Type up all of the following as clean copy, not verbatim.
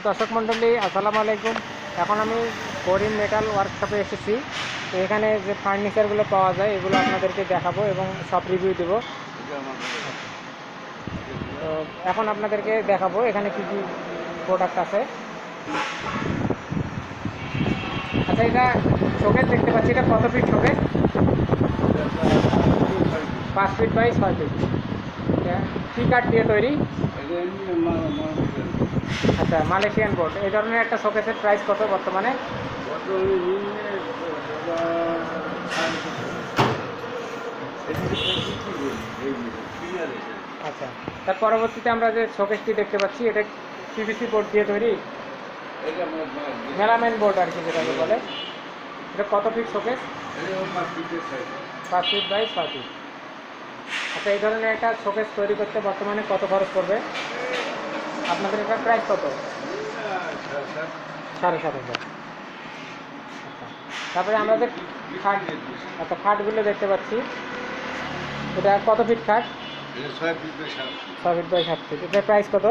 দর্শক মণ্ডলী আসসালামু আলাইকুম। এখন আমি করিম মেটাল ওয়ার্কশপে এসেছি। তো এখানে যে ফার্নিচারগুলো পাওয়া যায় এগুলো আপনাদেরকে দেখাবো এবং সব রিভিউ দেবো। তো এখন আপনাদেরকে দেখাবো এখানে কি কি প্রোডাক্ট আছে। আচ্ছা, এটা শোকেস দেখতে পাচ্ছি, এটা কত feet showcase? 5 feet by 6 feet. কী কাঠ দিয়ে তৈরি? আচ্ছা, মালয়েশিয়ান বোর্ড। এই ধরনের একটা শোকেসের প্রাইস কত বর্তমানে? আচ্ছা, তার পরবর্তীতে আমরা যে শোকেসটি দেখতে পাচ্ছি এটা পিভিসি বোর্ড দিয়ে তৈরি, মেলামাইন বোর্ড আর কি যেটাকে বলে। এটা কত feet showcase? 5 feet by 6 feet. আচ্ছা, এই ধরনের একটা শোকেস তৈরি করতে বর্তমানে কত খরচ পড়বে? আপনাদের এটার প্রাইস কত? 7,500। আচ্ছা, তারপরে আমরা যে খাট, আচ্ছা খাটগুলো দেখতে পাচ্ছি, এটা কত ফিট খাট? 6 ফিট বাই 7 ফিট। এটার প্রাইস কত?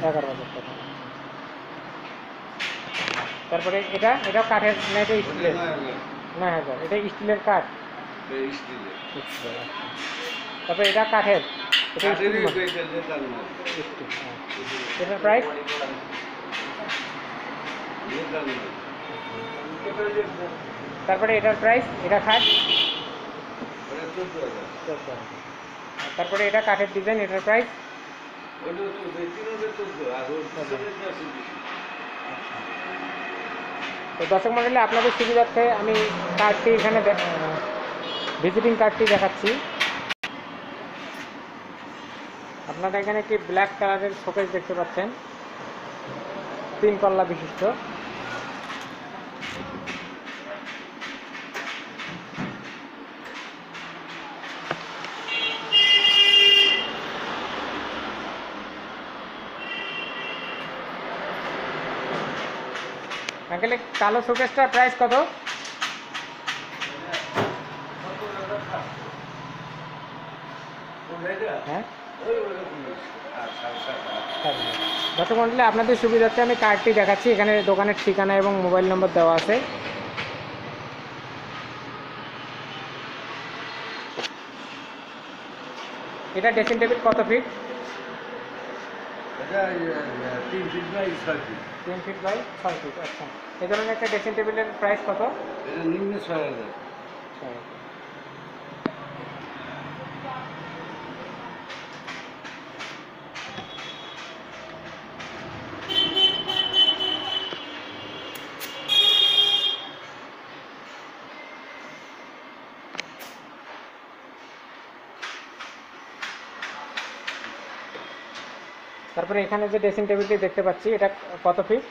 11,000 টাকা। তারপরে এটাও কাঠের না, এটা স্টিলের? 9,000। এটা স্টিলের কাঠ। তারপরে এটা কাঠের, এটা স্টিল। এটার প্রাইস? তারপরে এটার প্রাইস, এটা খাট? তারপরে এটা কাঠের ডিজাইন, এটার প্রাইস? তো দর্শক মণ্ডলী, আপনাদের সুবিধার্থে আমি কার্ডটি এখানে ভিজিটিং কার্ডটি দেখাচ্ছি। আপনারা এখানে একটি ব্ল্যাক কালারের শোকেস দেখতে পাচ্ছেন, 3 পাল্লা বিশিষ্ট। আঙ্কেল, কালো শোকেসটার প্রাইস কত? হ্যাঁ, দর্শক মণ্ডলী, আপনাদের সুবিধার্থে আমি কার্ডটি দেখাচ্ছি। এখানে দোকানের ঠিকানা এবং মোবাইল নম্বর দেওয়া আছে। এটা ড্রেসিং টেবিল কত feet? 3 feet by 6 feet. 3 feet by 6 feet. আচ্ছা, এই ধরনের একটা ড্রেসিং টেবিলের প্রাইস কত? এটা নিম্নে 6,000। তারপরে এখানে যে ড্রেসিং টেবিলটি দেখতে পাচ্ছি এটা কত ফিট?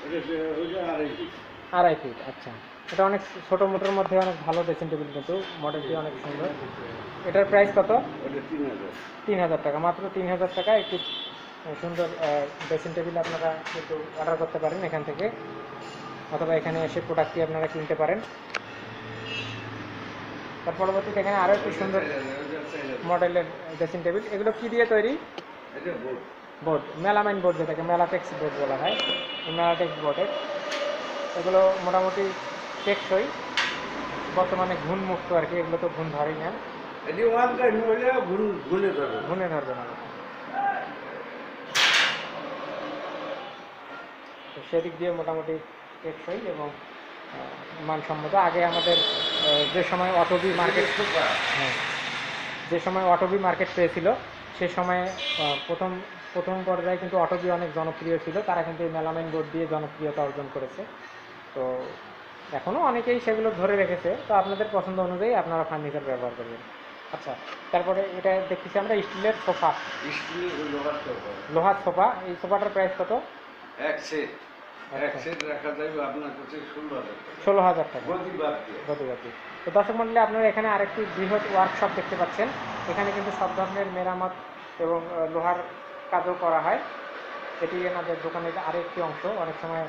2.5 ফিট। আচ্ছা, এটা অনেক ছোটো মোটোর মধ্যে অনেক ভালো ড্রেসিং টেবিল, কিন্তু মডেলটি অনেক সুন্দর। এটার প্রাইস কত? 3,000 টাকা। মাত্র 3,000 টাকা একটি সুন্দর ড্রেসিং টেবিল আপনারা কিন্তু অর্ডার করতে পারেন এখান থেকে, অথবা এখানে এসে প্রোডাক্টটি আপনারা কিনতে পারেন। তার পরবর্তীতে এখানে আরও একটি সুন্দর মডেলের ড্রেসিং টেবিল। এগুলো কী দিয়ে তৈরি? বোর্ড, মেলামাইন বোর্ড, যেটাকে মেলাটেক্স বোর্ড বলা হয়, মেলাটেক্স বোর্ডের। এগুলো মোটামুটি টেকসই, বর্তমানে ঘুণ মুক্ত আর কি, এগুলো তো ঘুণ ধরেই না, ঘুণে ধরবে না। তো সেদিক দিয়ে মোটামুটি টেকসই এবং মানসম্মত। আগে আমাদের যে সময় অটোবি মার্কেট পেয়েছিল, সে সময়ে প্রথম পর্যায়ে কিন্তু অটোবি অনেক জনপ্রিয় ছিল। তারা কিন্তু এই মেলামাইন বোর্ড দিয়ে জনপ্রিয়তা অর্জন করেছে। তো এখনও অনেকেই সেগুলো ধরে রেখেছে। তো আপনাদের পছন্দ অনুযায়ী আপনারা ফার্নিচার ব্যবহার করবেন। আচ্ছা, তারপরে এটা দেখতেছি আমরা স্টিলের সোফা, লোহার সোফা। এই সোফাটার প্রাইস কত? এক সেট রাখা যাবে আপনার কাছে 16,000 টাকা গতিবাদ। তো দর্শক মণ্ডলী, আপনারা এখানে আরেকটি বৃহৎ ওয়ার্কশপ দেখতে পাচ্ছেন। এখানে কিন্তু সব ধরনের মেরামত এবং লোহার কাজও করা হয়। এটি আমাদের দোকানের আরেকটি অংশ। অনেক সময়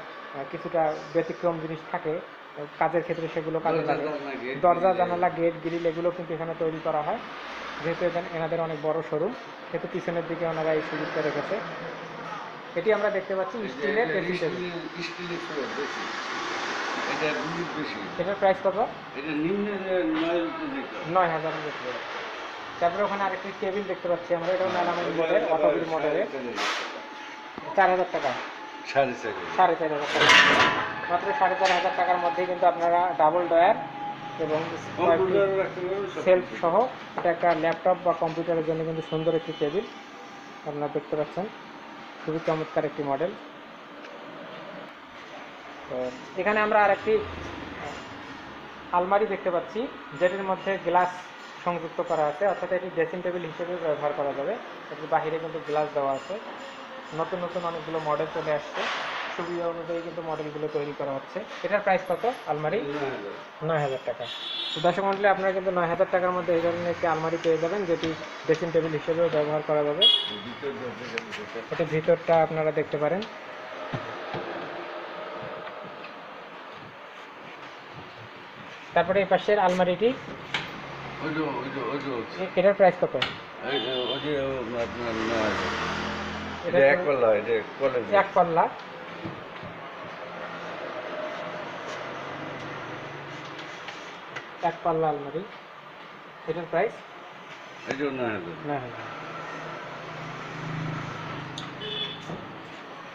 কিছুটা ব্যতিক্রম জিনিস থাকে কাজের ক্ষেত্রে, সেগুলো কাজে লাগে। দরজা, জানালা, গেট, গ্রিল এগুলো কিন্তু এখানে তৈরি করা হয়। যেহেতু এনাদের অনেক বড় শোরুম, সেহেতু পিছনের দিকে ওনারা এই সুযোগটা রেখেছে। এটি আমরা দেখতে পাচ্ছি স্টিলের ড্রেসিং টেবিল। স্টিলের ফ্লোর বেশি, এটা বিদ্যুৎ বেশি। এটার প্রাইস কত? এটা নিম্ন 9,000 মধ্যে। তারপরে ওখানে আরেকটি টেবিল দেখতে পাচ্ছি আমরা, এটাও মেলামাইন মডেল, অটোবির মডেলের, 4,000 টাকা, 4,500 টাকা, মাত্র 4,500 টাকার মধ্যেই কিন্তু আপনারা ডাবল ডয়ার এবং সেলফ সহ এটা একটা ল্যাপটপ বা কম্পিউটারের জন্য কিন্তু সুন্দর একটি টেবিল আপনারা দেখতে পাচ্ছেন, খুবই চমৎকার একটি মডেল। তো এখানে আমরা আরেকটি আলমারি দেখতে পাচ্ছি, যেটির মধ্যে গ্লাস সংযুক্ত করা আছে, অর্থাৎ এটি ড্রেসিং টেবিল হিসেবে ব্যবহার করা যাবে। এটির বাহিরে কিন্তু গ্লাস দেওয়া আছে। নতুন নতুন অনেকগুলো মডেল চলে আসছে, সুবিধা অনুযায়ী কিন্তু মডেলগুলো তৈরি করা হচ্ছে। এটার প্রাইস কত আলমারি? 9,000 টাকা। তো দর্শক মণ্ডলী, আপনারা কিন্তু 9,000 টাকার মধ্যে এই ধরনের একটি আলমারি পেয়ে যাবেন, যেটি ড্রেসিং টেবিল হিসেবেও ব্যবহার করা যাবে। এটির ভিতরটা আপনারা দেখতে পারেন। তারপরে এই পাশের আলমারিটি, এটার প্রাইস কত? এক পাল্লা, এক পাল্লা আলমারি, এটার প্রাইস 9,000।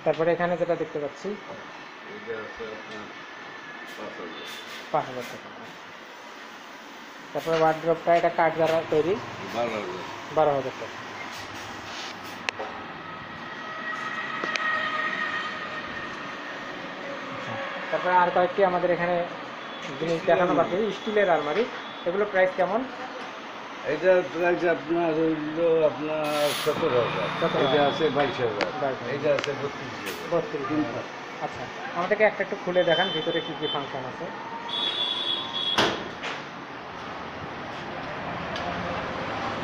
তারপরে এখানে যেটা দেখতে পাচ্ছি 5,000 টাকা। তারপরে ওয়ার্ড্রপটা, এটা কাঠ দ্বারা তৈরি, 12,000 টাকা। তারপরে আর কয়েকটি আমাদের এখানে জিনিস দেখানো বাকি, স্টিলের আলমারি, এগুলো প্রাইস কেমন? এটা প্রাইস আপনার হইল আপনার 17,000, এটা আছে 22,000, এটা আছে 32,000। আচ্ছা, আমাদেরকে একটা একটু খুলে দেখান ভিতরে কি কি ফাংশন আছে।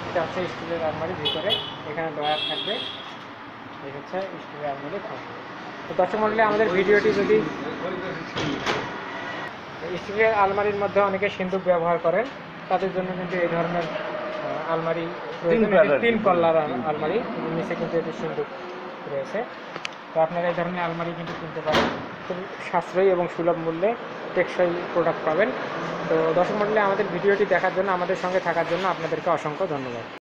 এটা হচ্ছে স্টিলের আলমারি, ভিতরে এখানে ডয়ার থাকবে, এই হচ্ছে স্টিলের আলমারি ফাংশন। তো দর্শক মণ্ডলী, আমাদের ভিডিওটি যদি, স্টিলের আলমারির মধ্যে অনেকে সিন্দুক ব্যবহার করেন, তাদের জন্য কিন্তু এই ধরনের আলমারি প্রয়োজন। 3 পাল্লার আলমারি, নিচে কিন্তু এটি সিন্দুক রয়েছে। তো আপনারা এই ধরনের আলমারি কিন্তু কিনতে পারেন, খুব সাশ্রয়ী এবং সুলভ মূল্যে টেকসই প্রোডাক্ট পাবেন। তো দর্শক মণ্ডলী, আমাদের ভিডিওটি দেখার জন্য, আমাদের সঙ্গে থাকার জন্য আপনাদেরকে অসংখ্য ধন্যবাদ।